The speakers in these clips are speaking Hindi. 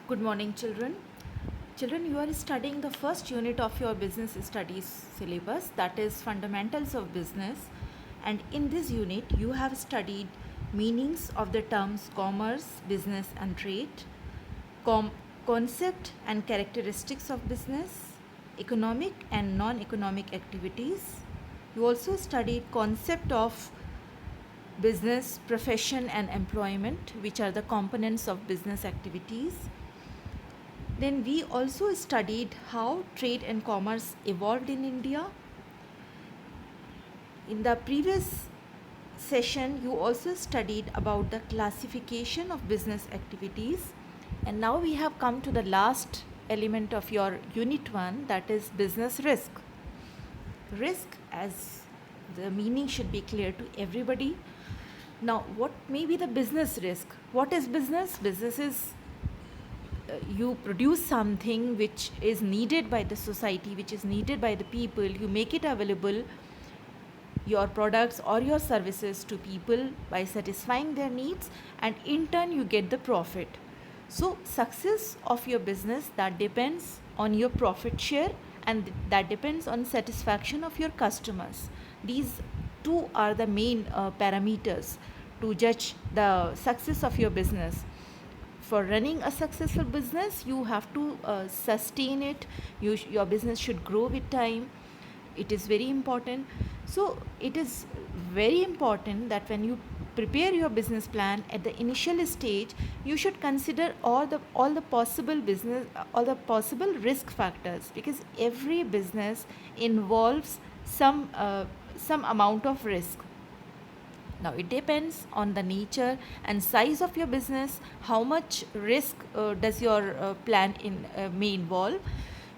Good morning, children. Children, you are studying the first unit of your business studies syllabus, that is Fundamentals of Business. And in this unit, you have studied meanings of the terms commerce, business, and trade, com- concept and characteristics of business, economic and non-economic activities. You also studied concept of business, profession, and employment, which are the components of business activities. Then we also studied how trade and commerce evolved in India. In the previous session, you also studied about the classification of business activities. And now we have come to the last element of your unit 1, that is business risk. Risk, as the meaning should be clear to everybody. Now, what may be the business risk? What is business? Business is you produce something which is needed by the society, which is needed by the people. You make it available, your products or your services, to people by satisfying their needs, and in turn you get the profit. So success of your business, that depends on your profit share, and that depends on satisfaction of your customers. These two are the main parameters to judge the success of your business. For running a successful business, you have to sustain it. Your business should grow with time. It is very important. So it is very important that when you prepare your business plan at the initial stage, you should consider all the possible business, all the possible risk factors, because every business involves some amount of risk. Now, it depends on the nature and size of your business, how much risk does your plan may involve.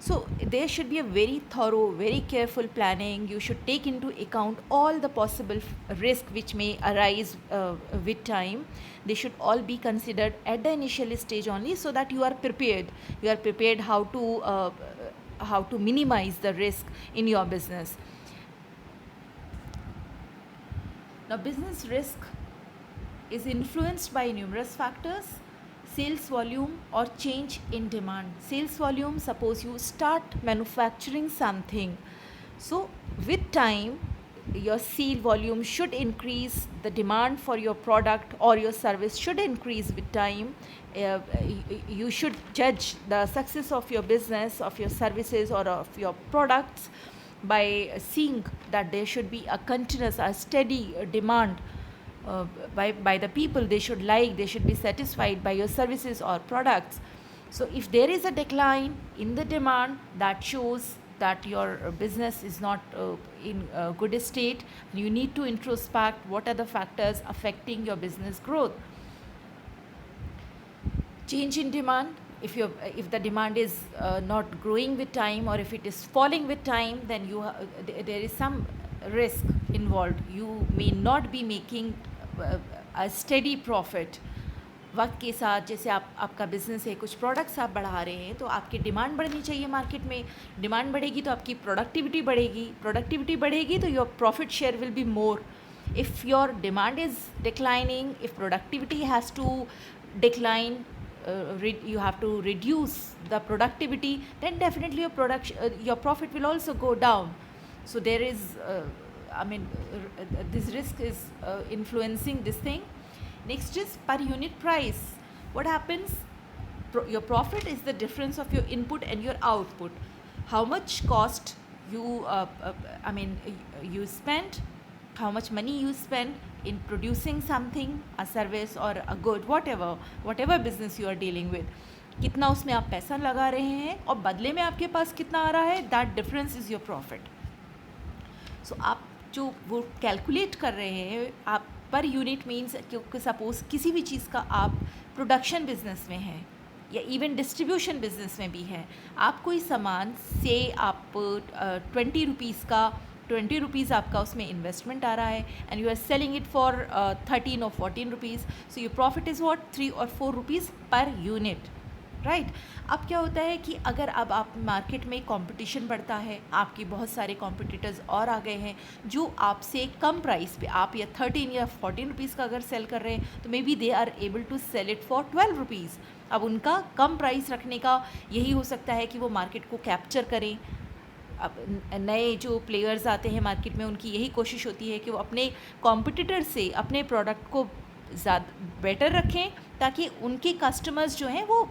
So, there should be a very thorough, very careful planning. You should take into account all the possible risk which may arise with time. They should all be considered at the initial stage only, so that you are prepared. You are prepared how to minimize the risk in your business. Now, business risk is influenced by numerous factors: sales volume or change in demand. Sales volume, suppose you start manufacturing something. So, with time, your sale volume should increase, the demand for your product or your service should increase with time. You should judge the success of your business, of your services, or of your products by seeing that there should be a continuous, a steady demand by the people. They should they should be satisfied by your services or products. So if there is a decline in the demand, that shows that your business is not in a good state. You need to introspect what are the factors affecting your business growth. Change in demand, if the demand is not growing with time, or if it is falling with time, then there is some risk involved. You may not be making a steady profit. वक्त के साथ, जैसे आपका बिज़नेस है, कुछ प्रोडक्ट्स आप बढ़ा रहे हैं, तो आपकी डिमांड बढ़नी चाहिए मार्केट में. डिमांड बढ़ेगी तो आपकी प्रोडक्टिविटी बढ़ेगी तो your profit share will be more. If your demand is declining, if productivity has to decline, you have to reduce the productivity, then definitely your profit will also go down. So there is this risk is influencing this thing. Next is per unit price. What happens? Your profit is the difference of your input and your output. How much cost you spent, how much money you spend in producing something, a service or a good, whatever business you are dealing with. कितना उसमें आप पैसा लगा रहे हैं और बदले में आपके पास कितना आ रहा है, that difference is your profit. So आप जो वो कैलकुलेट कर रहे हैं, आप पर यूनिट मीन्स, क्योंकि सपोज़ किसी भी चीज़ का आप प्रोडक्शन बिजनेस में हैं या इवन डिस्ट्रीब्यूशन बिजनेस में भी हैं, आप कोई सामान से आप 20 रुपीज़ आपका उसमें इन्वेस्टमेंट आ रहा है, and you are selling it for 13 और 14 rupees. So your profit is what 3 और 4 रुपीज़ पर यूनिट, राइट. अब क्या होता है कि अगर अब आप मार्केट में कंपटीशन बढ़ता है, आपके बहुत सारे कॉम्पिटिटर्स और आ गए हैं जो आपसे कम प्राइस पे, आप या 13 या 14 रुपीज़ का अगर सेल कर रहे हैं, तो may be they are able to sell it for 12 rupees. अब उनका कम प्राइस रखने का यही हो सकता है कि वो मार्केट को कैप्चर करें। अब नए जो प्लेयर्स आते हैं मार्केट में, उनकी यही कोशिश होती है कि वो अपने कॉम्पिटिटर से अपने प्रोडक्ट को ज़्यादा बेटर रखें, ताकि उनके कस्टमर्स जो हैं वो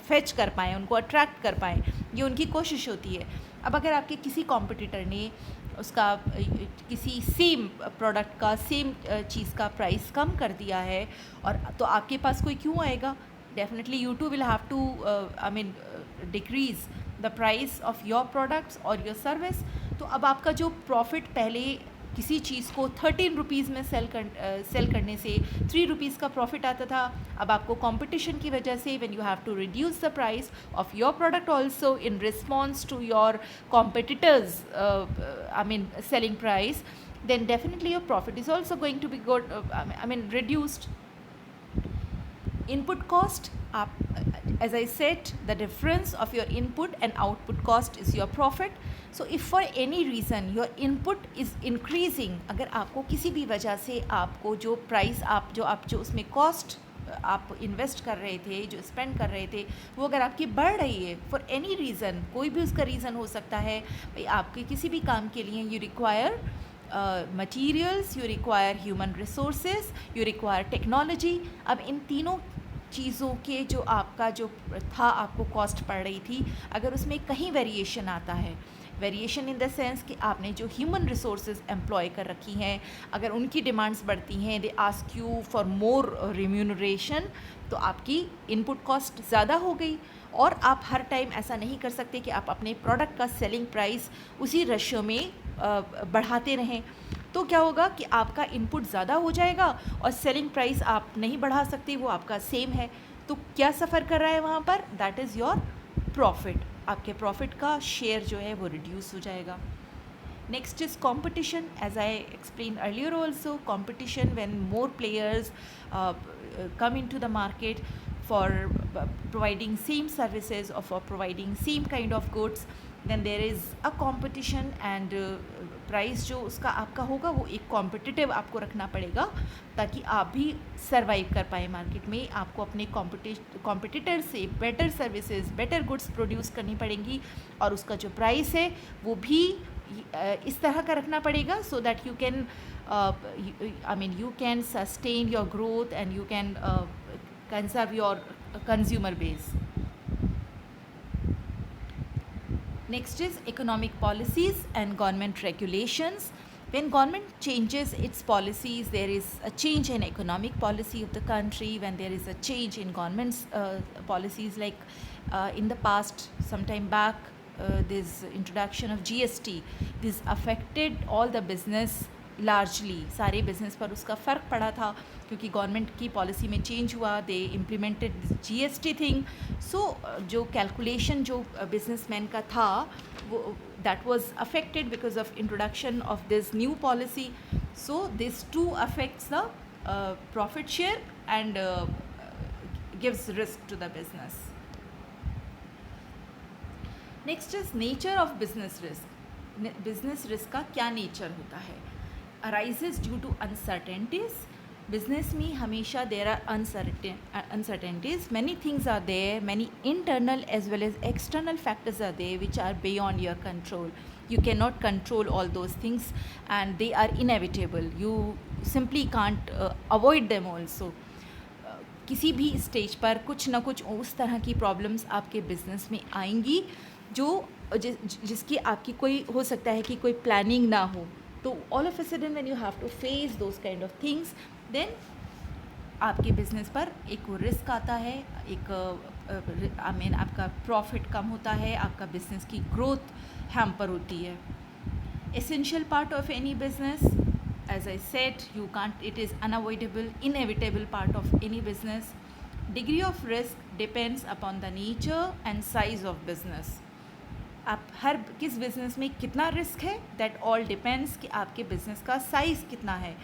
फेच कर पाएँ, उनको अट्रैक्ट कर पाएँ। ये उनकी कोशिश होती है। अब अगर आपके किसी कॉम्पिटिटर ने उसका किसी सेम प्रोडक्ट का सेम चीज़ का प्राइस कम कर दिया है, और तो आपके पास कोई क्यों आएगा? Definitely you too will have to decrease the price of your products और योर सर्विस। तो अब आपका जो प्रॉफिट पहले किसी चीज़ को 13 रुपीज़ में सेल करने से 3 रुपीज़ का प्रॉफिट आता था, अब आपको कंपटीशन की वजह से when you have to reduce the price of your product also in response to your competitors selling price, then definitely your profit is also going to be good, reduced. Input cost, as I said, the difference of your input and output cost is your profit. So if for any reason your input is increasing, अगर आपको किसी भी वजह से आपको जो प्राइस आप जो उसमें कॉस्ट आप इन्वेस्ट कर रहे थे, जो स्पेंड कर रहे थे, वो अगर आपकी बढ़ रही है फॉर एनी रीज़न, कोई भी उसका रीज़न हो सकता है, भाई आपके किसी भी काम के लिए you require materials, you require human resources, you require technology. अब इन तीनों चीज़ों के जो आपका जो था आपको कॉस्ट पड़ रही थी, अगर उसमें कहीं वेरिएशन आता है, वेरिएशन इन द सेंस कि आपने जो ह्यूमन रिसोर्सेज एम्प्लॉय कर रखी हैं, अगर उनकी डिमांड्स बढ़ती हैं, they ask you for more remuneration, तो आपकी इनपुट कॉस्ट ज़्यादा हो गई। और आप हर टाइम ऐसा नहीं कर सकते कि आप अपने प्रोडक्ट का सेलिंग प्राइस उसी रेशियो में बढ़ाते रहें। तो क्या होगा कि आपका इनपुट ज़्यादा हो जाएगा और सेलिंग प्राइस आप नहीं बढ़ा सकते, वो आपका सेम है। तो क्या सफ़र कर रहा है वहाँ पर? That is your profit. आपके प्रॉफिट का शेयर जो है वो रिड्यूस हो जाएगा। Next is competition. As I explained earlier also, competition, when more players come into the market for providing same services or for providing same kind of goods, then there is a competition, and price जो उसका आपका होगा वो एक कॉम्पिटिटिव आपको रखना पड़ेगा, ताकि आप भी सर्वाइव कर पाए मार्केट में। आपको अपने कॉम्पिटिटर से better services, better goods produce करनी पड़ेंगी, और उसका जो प्राइस है वो भी इस तरह का रखना पड़ेगा, so that you can sustain your growth and you can conserve your consumer base. Next is economic policies and government regulations. When government changes its policies, there is a change in economic policy of the country. When there is a change in government's policies, like in the past, some time back, this introduction of GST, this affected all the business largely. सारे बिजनेस पर उसका फ़र्क पड़ा था, क्योंकि गवर्नमेंट की पॉलिसी में चेंज हुआ, they implemented GST thing. So जो कैलकुलेशन जो बिजनेसमैन का था वो that was affected because of introduction of this new policy. So this too affects the profit share and gives risk to the business. Next is nature of business risk. Business risk का क्या नेचर होता है? Arises due to uncertainties. Business में हमेशा there are uncertainties. Many things are there, many internal as well as external factors are there which are beyond your control. You cannot control all those things, and they are inevitable. You simply can't avoid them also. किसी भी स्टेज पर कुछ ना कुछ उस तरह की प्रॉब्लम्स आपके बिजनेस में आएंगी जो जिसकी आपकी कोई हो सकता है कि कोई प्लानिंग ना हो। तो all of a sudden when you have to face those kind of things, then आपके बिजनेस पर एक रिस्क आता है, एक आपका प्रॉफिट कम होता है, आपका बिजनेस की ग्रोथ हैम्पर होती है। Essential part of any business, as I said, you can't, it is unavoidable, inevitable part of any business. Degree of risk depends upon the nature and size of business. आप हर किस बिज़नेस में कितना रिस्क है, दैट ऑल डिपेंड्स कि आपके बिज़नेस का साइज़ कितना है,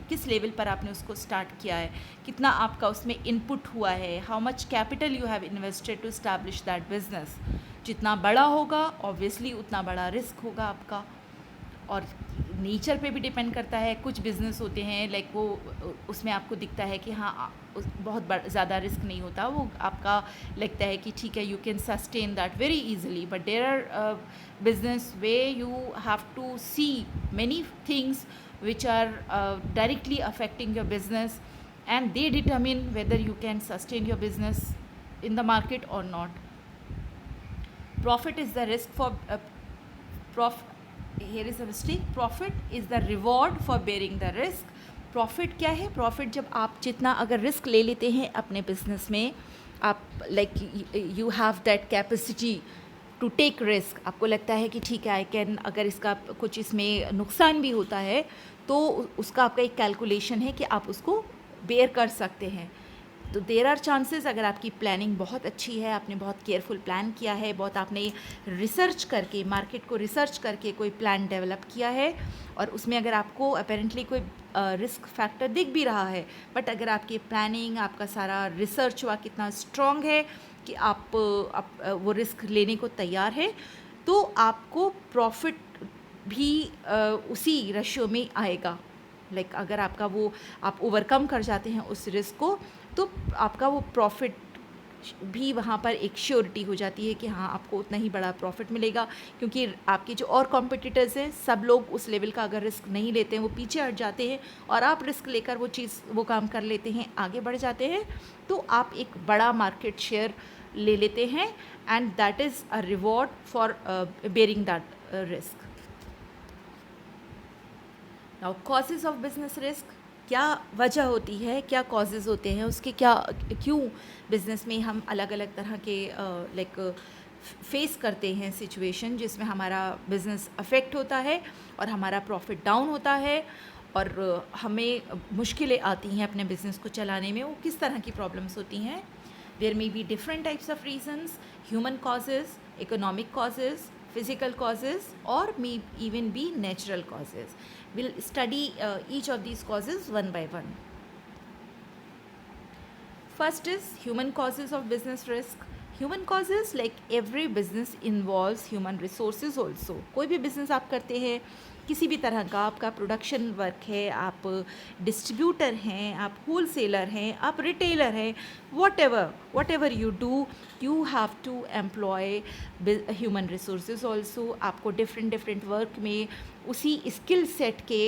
किस लेवल पर आपने उसको स्टार्ट किया है, कितना आपका उसमें इनपुट हुआ है, how much capital you have invested to establish that business. जितना बड़ा होगा ऑब्वियसली उतना बड़ा रिस्क होगा आपका। और नेचर पे भी डिपेंड करता है। कुछ बिज़नेस होते हैं लाइक वो उसमें आपको दिखता है कि हाँ बहुत ज़्यादा रिस्क नहीं होता, वो आपका लगता है कि ठीक है you can sustain that very easily. But there are business where you have to see many things which are directly affecting your business, and they determine whether you can sustain your business in the market or not. Profit is the risk for here is a mistake. Profit is the reward for bearing the risk. Profit क्या है? प्रॉफिट जब आप जितना अगर रिस्क ले लेते हैं अपने बिजनेस में, आप like you have that capacity to take risk. आपको लगता है कि ठीक है आई कैन, अगर इसका कुछ इसमें नुकसान भी होता है तो उसका आपका एक कैलकुलेशन है कि आप उसको बेयर कर सकते हैं. तो देर आर चांसेस, अगर आपकी प्लानिंग बहुत अच्छी है, आपने बहुत केयरफुल प्लान किया है, बहुत आपने रिसर्च करके, मार्केट को रिसर्च करके कोई प्लान डेवलप किया है, और उसमें अगर आपको अपेरेंटली कोई रिस्क फैक्टर दिख भी रहा है, बट अगर आपकी प्लानिंग, आपका सारा रिसर्च हुआ कितना स्ट्रॉन्ग है कि आप वो रिस्क लेने को तैयार है, तो आपको प्रॉफिट भी उसी रेशियो में आएगा. लाइक अगर आपका वो आप ओवरकम कर जाते हैं उस रिस्क को, तो आपका वो प्रॉफिट भी वहाँ पर एक श्योरिटी हो जाती है कि हाँ आपको उतना ही बड़ा प्रॉफिट मिलेगा, क्योंकि आपके जो और कॉम्पिटिटर्स हैं सब लोग उस लेवल का अगर रिस्क नहीं लेते हैं, वो पीछे हट जाते हैं, और आप रिस्क लेकर वो काम कर लेते हैं, आगे बढ़ जाते हैं, तो आप एक बड़ा मार्केट शेयर ले लेते हैं, and that is a reward for bearing that risk. Now causes of business risk, क्या वजह होती है, क्या कॉजेज़ होते हैं उसके, क्या क्यों बिज़नेस में हम अलग अलग तरह के लाइक फेस करते हैं सिचुएशन जिसमें हमारा बिज़नेस अफेक्ट होता है और हमारा प्रॉफिट डाउन होता है, और हमें मुश्किलें आती हैं अपने बिज़नेस को चलाने में. वो किस तरह की प्रॉब्लम्स होती हैं? There may be different types of reasons, human causes, economic causes, physical causes, or may even be natural causes. We'll study each of these causes one by one. First is human causes of business risk. Human causes, like every business involves human resources also. कोई भी business आप करते हैं, किसी भी तरह का, आपका प्रोडक्शन वर्क है, आप डिस्ट्रीब्यूटर हैं, आप होलसेलर हैं, आप रिटेलर हैं, whatever you do, you have to employ human resources also. आपको डिफरेंट वर्क में उसी स्किल सेट के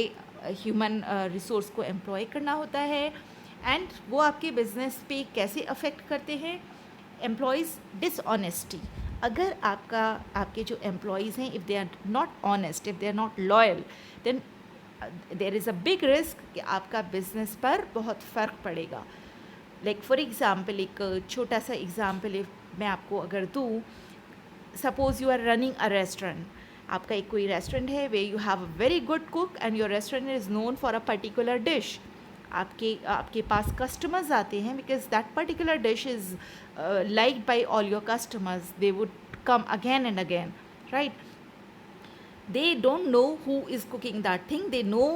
ह्यूमन रिसोर्स को एम्प्लॉय करना होता है. एंड वो आपके बिजनेस पे कैसे अफेक्ट करते हैं? Employees dishonesty. अगर आपके जो एम्प्लॉयज़ हैं, if they are not honest, if they are not loyal, then there is a big risk कि आपका बिजनेस पर बहुत फ़र्क पड़ेगा. लाइक फॉर एग्ज़ाम्पल, एक छोटा सा एग्ज़ाम्पल मैं आपको अगर दूँ, suppose you are running a restaurant. आपका एक कोई रेस्टोरेंट है where you have a very good cook and your restaurant is known for a particular dish. आपके पास कस्टमर्स आते हैं because that particular dish is liked by all your customers. They would come again and again, right? They don't know who is cooking that thing. They know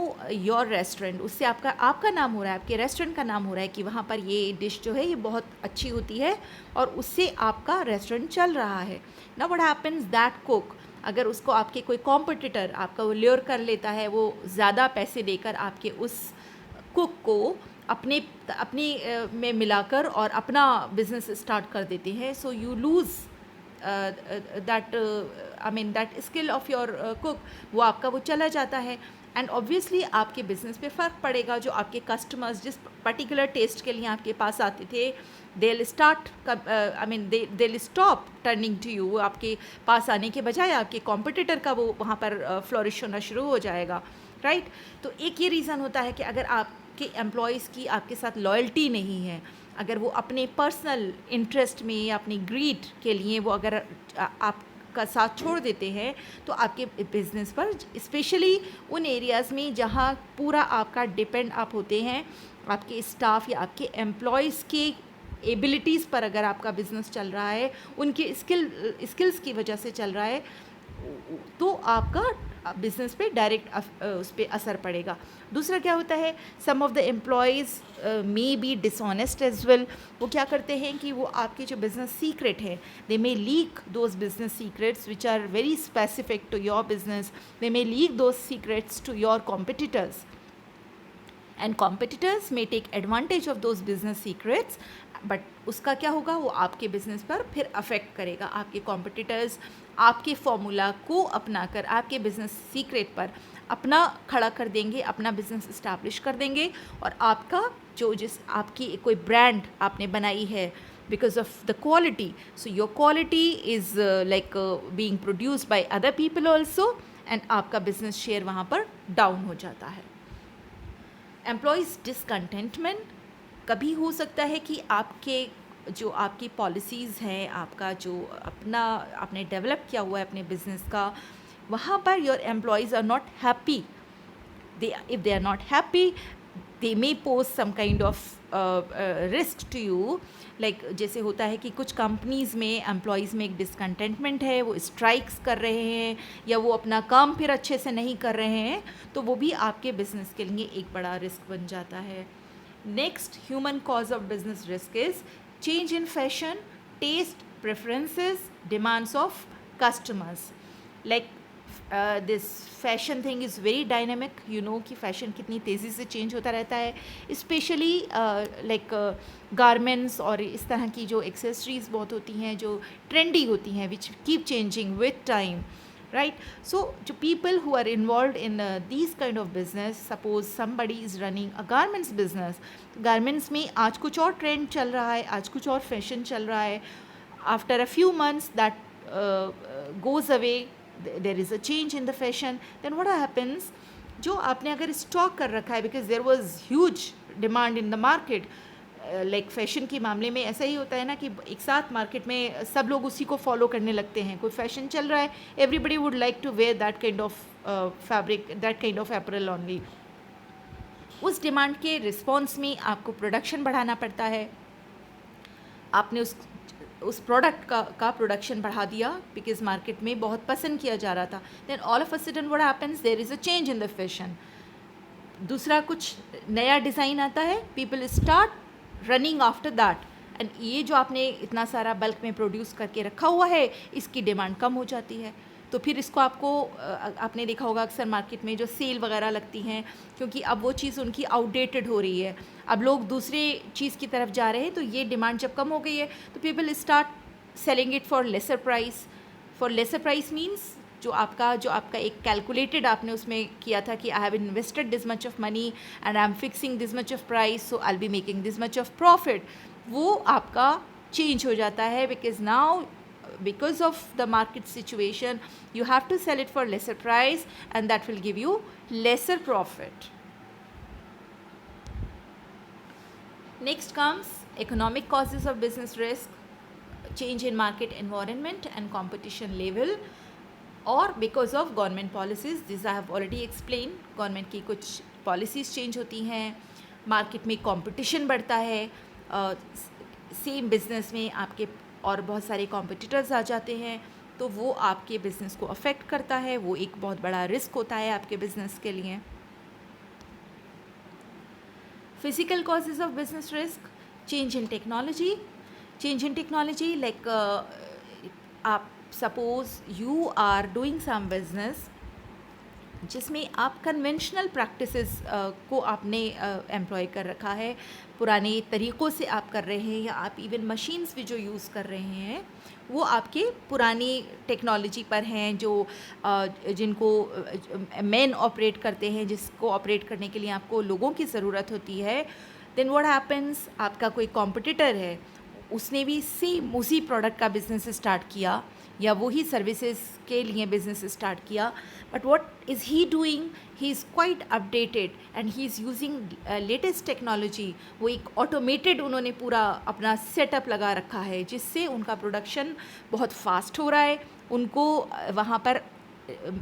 your restaurant. उससे आपका नाम हो रहा है, आपके रेस्टोरेंट का नाम हो रहा है कि वहाँ पर ये डिश जो है ये बहुत अच्छी होती है, और उससे आपका रेस्टोरेंट चल रहा है. Now what happens, that cook, अगर उसको आपके कोई कॉम्पिटिटर आपका वो ल्योर कर लेता है, वो ज़्यादा पैसे देकर आपके उस कुक को अपने में मिलाकर और अपना बिजनेस स्टार्ट कर देते हैं. So you lose that skill of your cook, वो आपका वो चला जाता है, एंड ऑब्वियसली आपके बिजनेस पे फ़र्क पड़ेगा. जो आपके कस्टमर्स जिस पर्टिकुलर टेस्ट के लिए आपके पास आते थे, they'll stop turning to you. आपके पास आने के बजाय आपके कॉम्पिटिटर का वो वहाँ पर फ्लोरिश होना शुरू हो जाएगा, राइट? तो एक ये रीज़न होता है कि अगर आपके एम्प्लॉयज़ की आपके साथ लॉयल्टी नहीं है, अगर वो अपने पर्सनल इंटरेस्ट में या अपनी ग्रीड के लिए वो अगर आपका साथ छोड़ देते हैं, तो आपके बिजनेस पर, स्पेशली उन एरियाज़ में जहाँ पूरा आपका डिपेंड आप होते हैं, आपके स्टाफ या आपके एम्प्लॉयज़ के एबिलिटीज़ पर अगर आपका बिज़नेस चल रहा है, उनके स्किल्स की वजह से चल रहा है, तो आपका बिज़नेस पे डायरेक्ट उस पर असर पड़ेगा. दूसरा क्या होता है, some of the employees may be dishonest as well. वो क्या करते हैं कि वो आपके जो बिज़नेस सीक्रेट है, they may leak those business secrets which are very specific to your business. They may leak those secrets to your competitors. And competitors may take advantage of those business secrets, but उसका क्या होगा, वो आपके बिजनेस पर फिर अफेक्ट करेगा। आपके कॉम्पिटिटर्स आपके फॉर्मूला को अपनाकर आपके बिजनेस सीक्रेट पर अपना खड़ा कर देंगे, अपना बिजनेस इस्टेब्लिश कर देंगे, और आपका जो जिस आपकी कोई ब्रांड आपने बनाई है because of the quality, so your quality is being produced by other people also, and आपका बिजनेस शेयर वहाँ पर डाउन हो जाता है। एम्प्लॉयज़ डिसकंटेंटमेंट, कभी हो सकता है कि आपके जो आपकी पॉलिसीज़ हैं, आपका जो अपना आपने डेवलप किया हुआ है अपने बिजनेस का, वहाँ पर your employees are not happy. if they are not happy, they may pose some kind of risk to you, like जैसे होता है कि कुछ कंपनीज़ में एम्प्लॉयज़ में एक डिसकंटेंटमेंट है, वो स्ट्राइक्स कर रहे हैं या वो अपना काम फिर अच्छे से नहीं कर रहे हैं, तो वो भी आपके बिजनेस के लिए एक बड़ा रिस्क बन जाता है। Next human cause of business risk is change in fashion, taste, preferences, demands of customers. Like this fashion thing is very dynamic, you know कि फ़ैशन कितनी तेज़ी से चेंज होता रहता है, स्पेशली लाइक गारमेंट्स और इस तरह की जो एक्सेसरीज़ बहुत होती हैं जो ट्रेंडी होती हैं, which keep changing with time, right? So to people who are involved in these kind of business, suppose somebody is running a garments business, garments में आज कुछ और trend चल रहा है, आज कुछ और fashion चल रहा है, after a few months that goes away, there is a change in the fashion, then what happens, जो आपने अगर स्टॉक कर रखा है, because there was huge demand in the market, like fashion के मामले में ऐसा ही होता है ना कि एक साथ मार्केट में सब लोग उसी को फॉलो करने लगते हैं, कोई फैशन चल रहा है, everybody would like to wear that kind of fabric, that kind of apparel only. उस डिमांड के रिस्पॉन्स में आपको प्रोडक्शन बढ़ाना पड़ता है, आपने उस प्रोडक्ट का प्रोडक्शन बढ़ा दिया बिकॉज मार्केट में बहुत पसंद किया जा रहा था, then all of a sudden what happens, there is a change in the fashion, दूसरा कुछ नया डिज़ाइन आता है, people start running after that, and ये जो आपने इतना सारा बल्क में प्रोड्यूस करके रखा हुआ है इसकी डिमांड कम हो जाती है, तो फिर इसको आपको आपने देखा होगा अक्सर मार्केट में जो सेल वगैरह लगती हैं, क्योंकि अब वो चीज़ उनकी आउटडेटेड हो रही है, अब लोग दूसरे चीज़ की तरफ जा रहे हैं, तो ये डिमांड जब कम हो गई है तो people start selling it for lesser price. For lesser price means जो आपका एक कैलकुलेटेड आपने उसमें किया था कि I have invested this much of money and I am fixing this much of price, so I will be making this much of profit, वो आपका चेंज हो जाता है because of the market situation you have to sell it for lesser price and that will give you lesser profit. Next comes economic causes of business risk, change in market environment and competition level, or because of government policies. This I have already explained, government की कुछ policies change होती हैं, market में competition बढ़ता है, same business में आपके और बहुत सारे कॉम्पिटिटर्स आ जाते हैं, तो वो आपके बिज़नेस को अफेक्ट करता है, वो एक बहुत बड़ा रिस्क होता है आपके बिज़नेस के लिए। Physical causes of business risk, change in technology, like आप suppose you are doing some business जिसमें आप कन्वेंशनल प्रैक्टिसेस को आपने एम्प्लॉय कर रखा है, पुराने तरीक़ों से आप कर रहे हैं, या आप इवन मशीन्स भी जो यूज़ कर रहे हैं वो आपके पुरानी टेक्नोलॉजी पर हैं, जो जिनको मैन ऑपरेट करते हैं, जिसको ऑपरेट करने के लिए आपको लोगों की ज़रूरत होती है। देन व्हाट हैपेंस, आपका कोई कॉम्पिटिटर है, उसने भी सेम उसी प्रोडक्ट का बिज़नेस स्टार्ट किया या वही सर्विसेज के लिए बिज़नेस स्टार्ट किया, but what is he doing, he is quite updated and he is using latest technology, वो एक ऑटोमेटेड उन्होंने पूरा अपना सेटअप लगा रखा है जिससे उनका प्रोडक्शन बहुत फास्ट हो रहा है, उनको वहाँ पर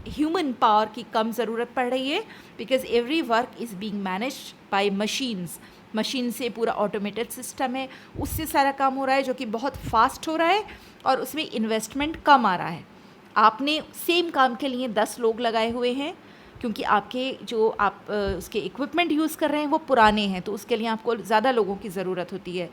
ह्यूमन पावर की कम ज़रूरत पड़ रही है, because every work is being managed by machine से पूरा ऑटोमेटेड सिस्टम है, उससे सारा काम हो रहा है जो कि बहुत फास्ट हो रहा है और उसमें इन्वेस्टमेंट कम आ रहा है। आपने सेम काम के लिए 10 लोग लगाए हुए हैं, क्योंकि आपके जो आप उसके इक्विपमेंट यूज़ कर रहे हैं वो पुराने हैं, तो उसके लिए आपको ज़्यादा लोगों की ज़रूरत होती है।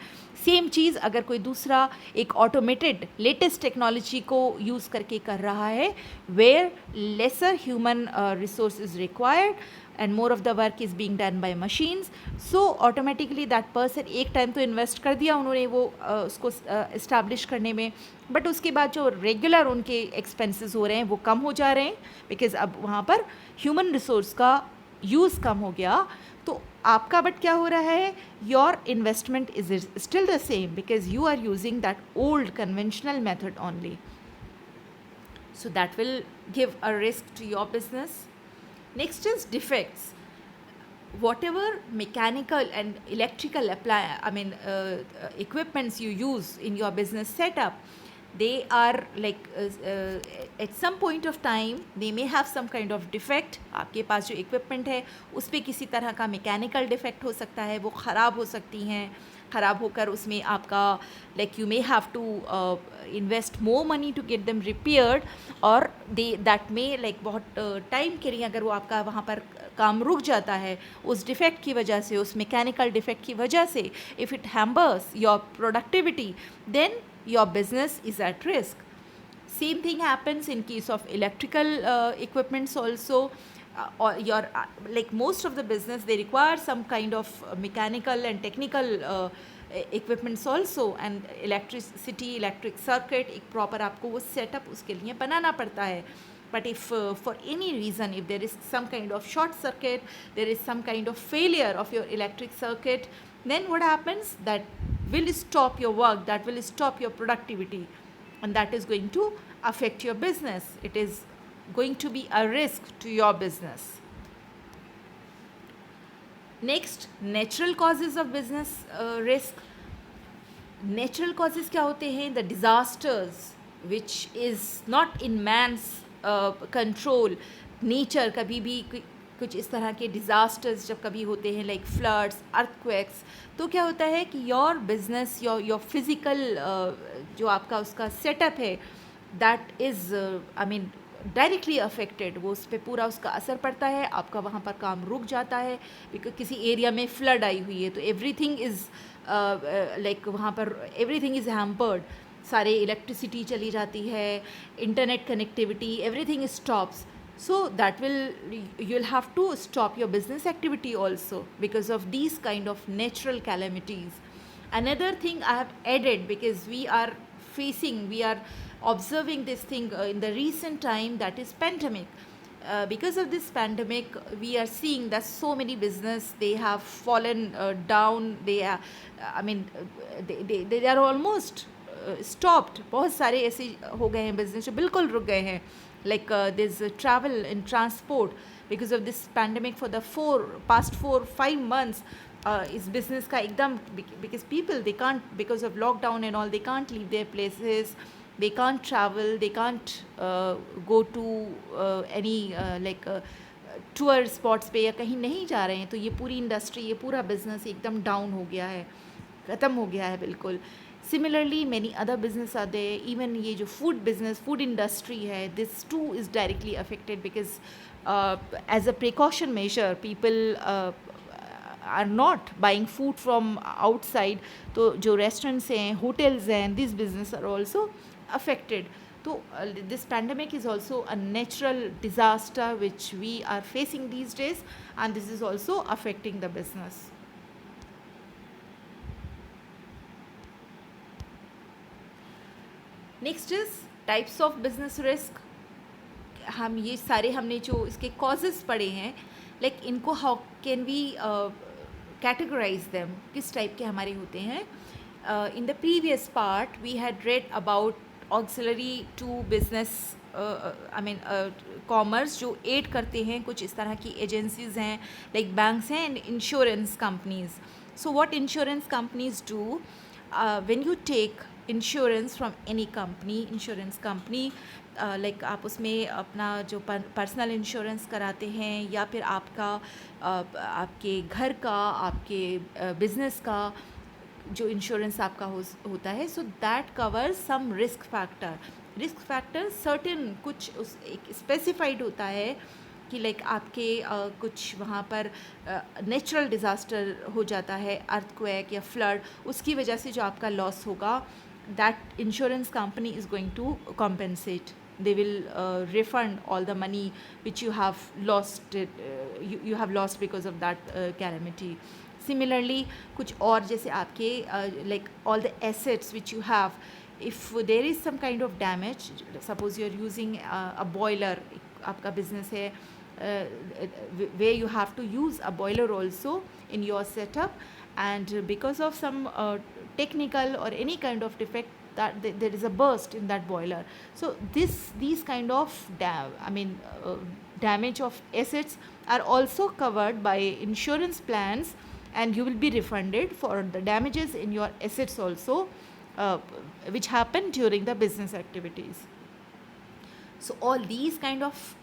सेम चीज़ अगर कोई दूसरा एक ऑटोमेटेड लेटेस्ट टेक्नोलॉजी को यूज़ करके कर रहा है, where lesser human resource is required, and more of the work is being done by machines. So automatically that person एक टाइम तो इन्वेस्ट कर दिया उन्होंने वो उसको इस्टेब्लिश करने में, बट उसके बाद जो रेगुलर उनके एक्सपेंसेस हो रहे हैं वो कम हो जा रहे हैं, बिकॉज अब वहाँ पर ह्यूमन रिसोर्स का यूज़ कम हो गया. तो आपका बट क्या हो रहा है, your investment is still the same because you are using that old conventional method only. So that will give a risk to your business. Next is defects. Whatever mechanical and electrical equipments you use in your business setup, they are like at some point of time they may have some kind of defect. आपके पास जो equipment है उस पर किसी तरह का mechanical defect हो सकता है, वो ख़राब हो सकती हैं. ख़राब होकर उसमें आपका like you may have to invest more money to get them repaired, और that may like बहुत टाइम के लिए अगर वो आपका वहाँ पर काम रुक जाता है उस डिफेक्ट की वजह से, उस मैकेनिकल डिफेक्ट की वजह से, if it hampers your productivity, then your business is at risk. Same thing happens in case of electrical equipments also. Or your like most of the business they require some kind of mechanical and technical equipments also, and electric circuit एक proper आपको वो setup उसके लिए बनाना पड़ता है. But if for any reason if there is some kind of short circuit, there is some kind of failure of your electric circuit, then what happens, that will stop your work, that will stop your productivity, and that is going to affect your business. It is going to be a risk to your business. Next, natural causes of business risk. Natural causes क्या होते हैं? The disasters which is not in man's control. Nature कभी भी कुछ इस तरह के डिज़ास्टर्स जब कभी होते हैं, लाइक फ्लड्स, अर्थक्वेक्स, तो क्या होता है कि योर बिजनेस, योर फिज़िकल जो आपका उसका सेटअप है, दैट इज़ डायरेक्टली अफेक्टेड. वो उस पर पूरा उसका असर पड़ता है, आपका वहाँ पर काम रुक जाता है. बिकॉज किसी एरिया में फ्लड आई हुई है तो एवरीथिंग इज़ लाइक वहाँ पर एवरीथिंग इज़ हैम्पर्ड. सारे इलेक्ट्रिसिटी चली जाती है, internet connectivity, everything stops. So that you'll have to stop your business activity also because of these kind of natural calamities. Another thing I have added, because we are observing this thing in the recent time, that is pandemic. Because of this pandemic, we are seeing that so many business they have fallen down. They are, they are almost stopped. बहुत सारे ऐसे हो गए हैं business जो बिल्कुल रुक गए हैं. Like there's travel and transport because of this pandemic for the past 4-5 months is business का एकदम, because people they can't, because of lockdown and all, they can't leave their places, they can't travel, they can't go to any like tour spots पे या कहीं नहीं जा रहे हैं. तो ये पूरी इंडस्ट्री, ये पूरा बिजनेस एकदम डाउन हो गया है, ख़त्म हो गया है बिल्कुल. Similarly, many other business are there. Even ये जो food business, food industry है, this too is directly affected because as a precaution measure, people are not buying food from outside. तो जो restaurants हैं, hotels हैं, these business are also affected. So this pandemic is also a natural disaster which we are facing these days, and this is also affecting the business. Next is types of business risk. हम ये सारे हमने जो इसके कॉजेज़ पढ़े हैं, लाइक इनको how can we categorize them, किस टाइप के हमारे होते हैं. In the previous part we had read about auxiliary to business commerce जो एड करते हैं. कुछ इस तरह की एजेंसीज़ हैं, लाइक बैंक्स हैं and insurance companies. So what insurance companies do, when you take insurance from any company, insurance company like आप उसमें अपना जो पर्सनल इंश्योरेंस कराते हैं, या फिर आपका आपके घर का, आपके बिजनेस का जो इंश्योरेंस आपका होता है, so that covers some risk factor. Risk factor certain कुछ उस एक स्पेसिफाइड होता है कि लाइक आपके कुछ वहाँ पर नेचुरल डिज़ास्टर हो जाता है, अर्थक्वेक या फ्लड, उसकी वजह से जो आपका लॉस होगा, that insurance company is going to compensate they will refund all the money which you have lost you have lost because of that calamity. Similarly कुछ और जैसे आपके like all the assets which you have, if there is some kind of damage, suppose you are using a boiler, आपका business है where you have to use a boiler also in your setup, and because of some technical or any kind of defect that there is a burst in that boiler, so these kind of damage of assets are also covered by insurance plans, and you will be refunded for the damages in your assets also which happen during the business activities. So all these kind of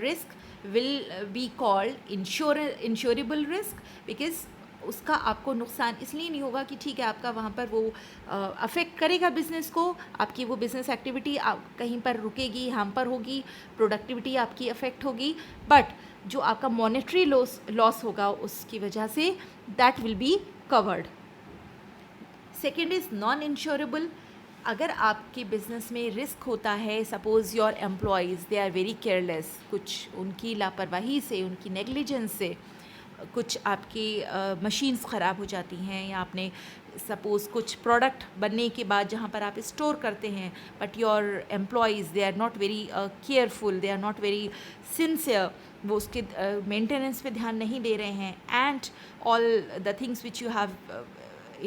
risk will be called insurable risk, because उसका आपको नुकसान इसलिए नहीं होगा कि ठीक है आपका वहाँ पर वो अफेक्ट करेगा बिज़नेस को, आपकी वो बिज़नेस एक्टिविटी कहीं पर रुकेगी, हैम्पर होगी, प्रोडक्टिविटी आपकी अफेक्ट होगी, बट जो आपका मॉनेटरी लॉस होगा उसकी वजह से that will be covered. Second is non insurable. अगर आपके बिज़नेस में रिस्क होता है, suppose your employees they are very careless, कुछ उनकी लापरवाही से, उनकी नेग्लिजेंस से कुछ आपकी मशीन्स ख़राब हो जाती हैं, या आपने सपोज़ कुछ प्रोडक्ट बनने के बाद जहाँ पर आप स्टोर करते हैं, but your employees they are not very careful, they are not very sincere, वो उसके मेंटेनेंस पे ध्यान नहीं दे रहे हैं, and all the things which you have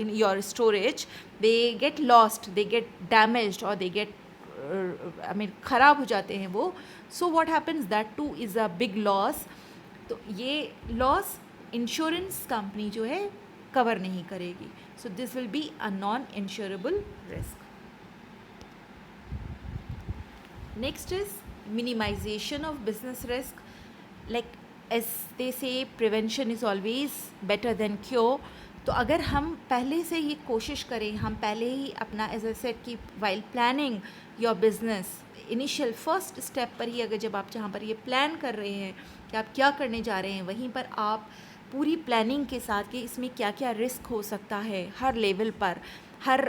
in your storage, they get lost, they get damaged, or they get ख़राब हो जाते हैं वो. So what happens, that too is a big loss. तो ये लॉस इंश्योरेंस कंपनी जो है कवर नहीं करेगी. So this will be a non-insurable risk. Next is minimization of business risk. Like as they say, prevention is always better than cure. तो अगर हम पहले से ये कोशिश करें, हम पहले ही अपना एज आई सेड कि while planning your business, initial first step पर ही अगर जब आप जहाँ पर ये प्लान कर रहे हैं कि आप क्या करने जा रहे हैं, वहीं पर आप पूरी प्लानिंग के साथ कि इसमें क्या क्या रिस्क हो सकता है हर लेवल पर, हर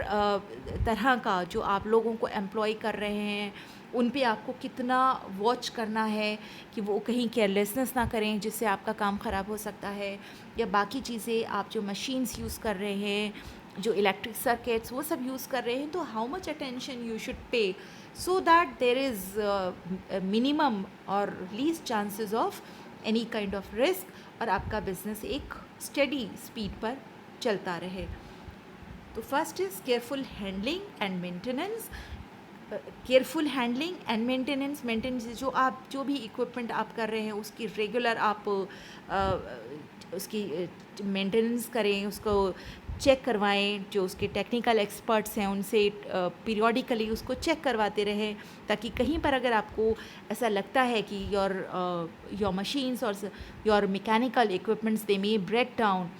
तरह का जो आप लोगों को एम्प्लॉय कर रहे हैं उन पे आपको कितना वॉच करना है कि वो कहीं केयरलेसनेस ना करें जिससे आपका काम ख़राब हो सकता है, या बाकी चीज़ें आप जो मशीन्स यूज़ कर रहे हैं, जो इलेक्ट्रिक सर्किट्स वो सब यूज़ कर रहे हैं, तो how much attention you should pay so that there is minimum और least chances of any kind of risk, और आपका बिजनेस एक स्टडी स्पीड पर चलता रहे. तो first is careful handling and maintenance. Careful handling and maintenance जो भी इक्विपमेंट आप कर रहे हैं उसकी रेगुलर आप उसकी मेंटेनेंस करें, उसको चेक करवाएं, जो उसके टेक्निकल एक्सपर्ट्स हैं उनसे पीरियोडिकली उसको चेक करवाते रहें, ताकि कहीं पर अगर आपको ऐसा लगता है कि योर मशीन्स और your mechanical equipments they may break down,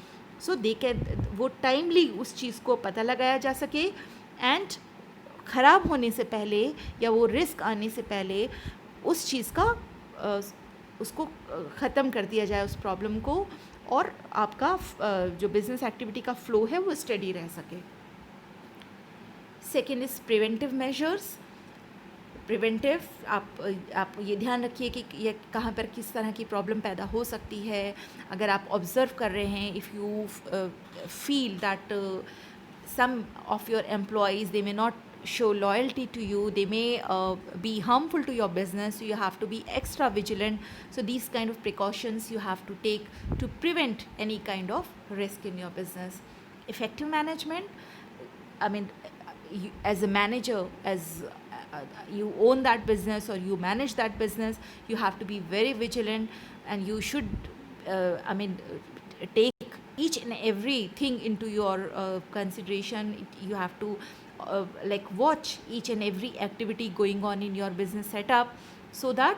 so they can वो टाइमली उस चीज़ को पता लगाया जा सके, एंड ख़राब होने से पहले या वो रिस्क आने से पहले उस चीज़ का उसको ख़त्म कर दिया जाए उस प्रॉब्लम को, और आपका जो बिज़नेस एक्टिविटी का फ़्लो है वो स्टडी रह सके. Second is preventive measures. Preventive आप ये ध्यान रखिए कि ये कहाँ पर किस तरह की प्रॉब्लम पैदा हो सकती है. अगर आप ऑब्ज़र्व कर रहे हैं, if you feel that some of your employees, they may not show loyalty to you, they may be harmful to your business, so you have to be extra vigilant. So these kind of precautions you have to take to prevent any kind of risk in your business. Effective management, you, as a manager, as you own that business or you manage that business, you have to be very vigilant, and you should take each and everything into your consideration. You have to watch each and every activity going on in your business setup, so that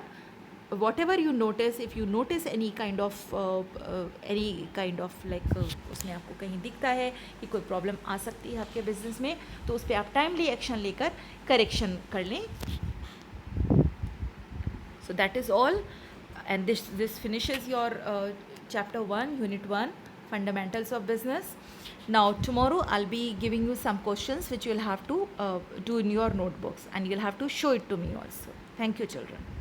whatever you notice, if you notice any kind of उसमें आपको कहीं दिखता है कि कोई प्रॉब्लम आ सकती है आपके बिजनेस में, तो उस पर आप टाइमली एक्शन लेकर करेक्शन कर लें. So that is all, and this finishes your chapter 1, unit 1, fundamentals of business. Now tomorrow I'll be giving you some questions which you'll have to do in your notebooks, and you'll have to show it to me also. Thank you, children.